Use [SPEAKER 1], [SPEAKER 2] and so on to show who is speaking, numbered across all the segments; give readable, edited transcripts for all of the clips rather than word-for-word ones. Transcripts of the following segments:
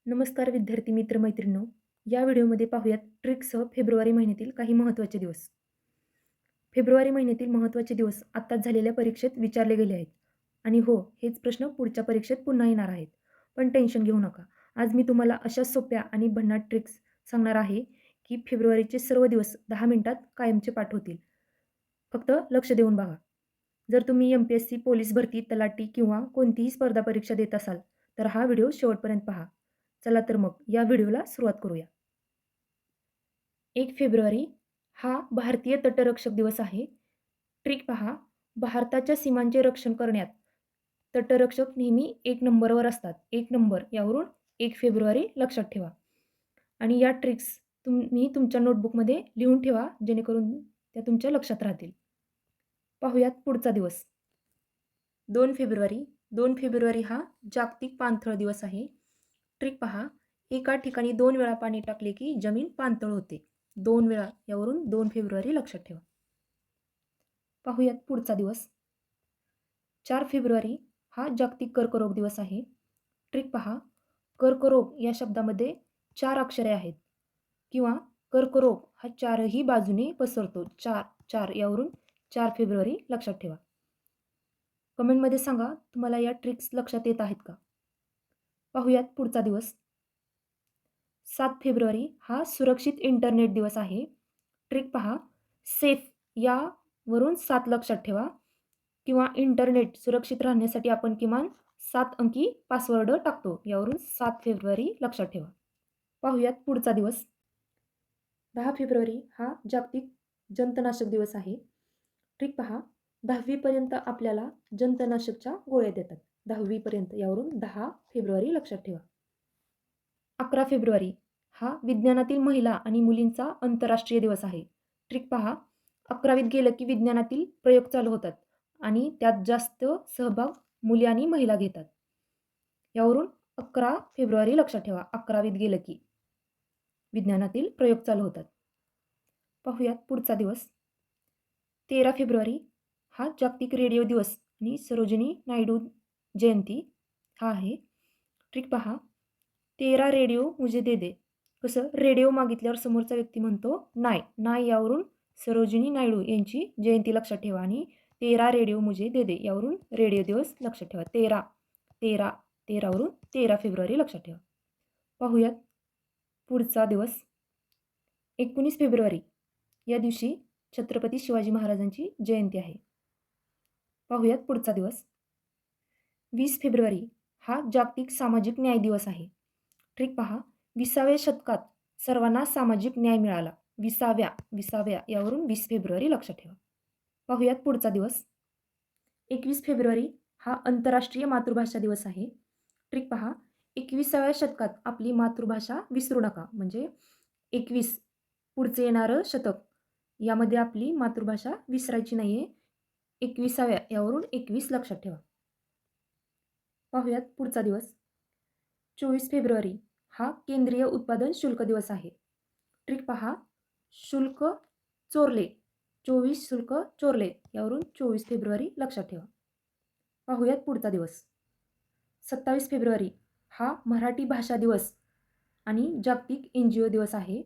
[SPEAKER 1] नमस्कार विद्यार्थी मित्र मैत्रिणींनो. या व्हिडिओमध्ये पाहूयात ट्रिकसह फेब्रुवारी महिन्यातील काही महत्त्वाचे दिवस. फेब्रुवारी महिन्यातील महत्त्वाचे दिवस आत्ताच झालेल्या परीक्षेत विचारले गेले आहेत. आणि हो, हेच प्रश्न पुढच्या परीक्षेत पुन्हा येणार आहेत. पण टेन्शन घेऊ नका. आज मी तुम्हाला अशा सोप्या आणि भन्नाट ट्रिक्स सांगणार आहे की फेब्रुवारीचे सर्व दिवस 10 मिनिटात कायमचे पाठ होतील. फक्त लक्ष देऊन बघा. जर तुम्ही MPSC, पोलीस भरती, तलाठी किंवा कोणतीही स्पर्धा परीक्षा देत असाल, तर हा व्हिडिओ शेवटपर्यंत पहा. चला तर मग या व्हिडिओला सुरुवात करूया. 1 फेब्रुवारी हा भारतीय तटरक्षक दिवस आहे. ट्रिक पहा, भारताच्या सीमांचे रक्षण करण्यात तटरक्षक नेहमी 1 नंबरवर असतात. 1 नंबर यावरून 1 फेब्रुवारी लक्षात ठेवा. आणि या ट्रिक्स तुम्ही तुमच्या नोटबुकमध्ये लिहून ठेवा, जेणेकरून त्या तुमच्या लक्षात राहतील. पाहूयात पुढचा दिवस. 2 फेब्रुवारी. 2 फेब्रुवारी हा जागतिक पाणथळ दिवस आहे. ट्रिक पहा, एका ठिकाणी 2 वेळा पाणी टाकले की जमीन पाणथळ होते. 2 वेळा यावरून 2 फेब्रुवारी लक्षात ठेवा. पाहूयात पुढचा दिवस. 4 फेब्रुवारी हा जागतिक कर्करोग दिवस आहे. ट्रिक पहा, कर्करोग या शब्दामध्ये 4 अक्षरे आहेत किंवा कर्करोग हा 4ही बाजूने पसरतो. 4 यावरून 4 फेब्रुवारी लक्षात ठेवा. कमेंटमध्ये सांगा तुम्हाला या ट्रिक्स लक्षात येत आहेत का? पाहूयात पुढचा दिवस. 7 फेब्रुवारी हा सुरक्षित इंटरनेट दिवस आहे. ट्रिक पहा, सेफ यावरून 7 लक्षात ठेवा किंवा इंटरनेट सुरक्षित राहण्यासाठी आपण किमान 7 अंकी पासवर्ड टाकतो. यावरून 7 फेब्रुवारी लक्षात ठेवा. पाहूयात पुढचा दिवस. 10 फेब्रुवारी हा जागतिक जंतनाशक दिवस आहे. ट्रिक पहा, 10वी पर्यंत आपल्याला जंतनाशकच्या गोळ्या देतात. 10वी पर्यंत यावरून 10 फेब्रुवारी लक्षात ठेवा. 11 फेब्रुवारी हा विज्ञानातील महिला आणि मुलींचा आंतरराष्ट्रीय दिवस आहे. ट्रिक पहा, 11वीत गेलं की विज्ञानातील प्रयोग चालू होतात आणि त्यात जास्त सहभाग मुली आणि महिला घेतात. यावरून 11 फेब्रुवारी लक्षात ठेवा. 11वीत गेलं की विज्ञानातील प्रयोग चालू होतात. पाहूयात पुढचा दिवस. 13 फेब्रुवारी हा जागतिक रेडिओ दिवस आणि सरोजिनी नायडू जयंती हा आहे. ट्रिक पहा, 13 रेडिओ मुझे दे दे. कसं, रेडिओ मागितल्यावर समोरचा व्यक्ती म्हणतो नाही. नाही यावरून सरोजिनी नायडू यांची जयंती लक्षात ठेवा आणि 13 रेडिओ मुझे दे दे यावरून रेडिओ दिवस लक्षात ठेवा. 13 वरून 13 फेब्रुवारी लक्षात ठेवा. पाहूयात पुढचा दिवस. 19 फेब्रुवारी या दिवशी छत्रपती शिवाजी महाराजांची जयंती आहे. पाहूयात पुढचा दिवस. 20 फेब्रुवारी हा जागतिक सामाजिक न्याय दिवस आहे. ट्रिक पहा, 20व्या शतकात सर्वांना सामाजिक न्याय मिळाला. 20व्या यावरून 20 फेब्रुवारी लक्षात ठेवा. पाहूयात पुढचा दिवस. 21 फेब्रुवारी हा आंतरराष्ट्रीय मातृभाषा दिवस आहे. ट्रिक पहा, 21व्या शतकात आपली मातृभाषा विसरू नका. म्हणजे 21 पुढचे येणारं शतक यामध्ये आपली मातृभाषा विसरायची नाही आहे. 21व्या यावरून 21 लक्षात ठेवा. पाहूयात पुढचा दिवस. 24 फेब्रुवारी हा केंद्रीय उत्पादन शुल्क दिवस आहे. ट्रिक पहा, शुल्क चोरले, 24 शुल्क चोरले यावरून 24 फेब्रुवारी लक्षात ठेवा. पाहूयात पुढचा दिवस. 27 फेब्रुवारी हा मराठी भाषा दिवस आणि जागतिक NGO दिवस आहे.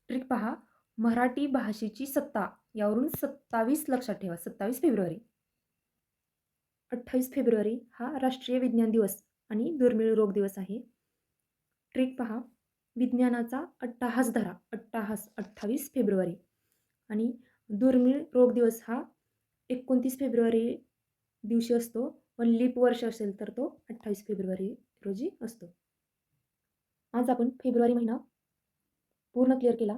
[SPEAKER 1] ट्रिक पहा, मराठी भाषेची सत्ता यावरून 27 लक्षात ठेवा. 27 फेब्रुवारी. 28 फेब्रुवारी हा राष्ट्रीय विज्ञान दिवस आणि दुर्मिळ रोग दिवस आहे. ट्रिक पहा, विज्ञानाचा अट्टाहास धरा. अट्टाहास 28 फेब्रुवारी आणि दुर्मिळ रोग दिवस हा 29 फेब्रुवारी दिवशी असतो. पण लीप वर्ष असेल तर तो 28 फेब्रुवारी रोजी असतो. आज आपण फेब्रुवारी महिना पूर्ण क्लिअर केला.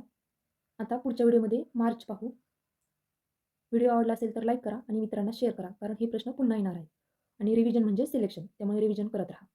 [SPEAKER 1] आता पुढच्या व्हिडिओमध्ये मार्च पाहू. व्हिडिओ आवडला असेल तर लाईक करा आणि मित्रांना शेअर करा, कारण हे प्रश्न पुन्हा येणार आहेत. आणि रिव्हिजन म्हणजे सिलेक्शन, त्यामुळे रिव्हिजन करत राहा.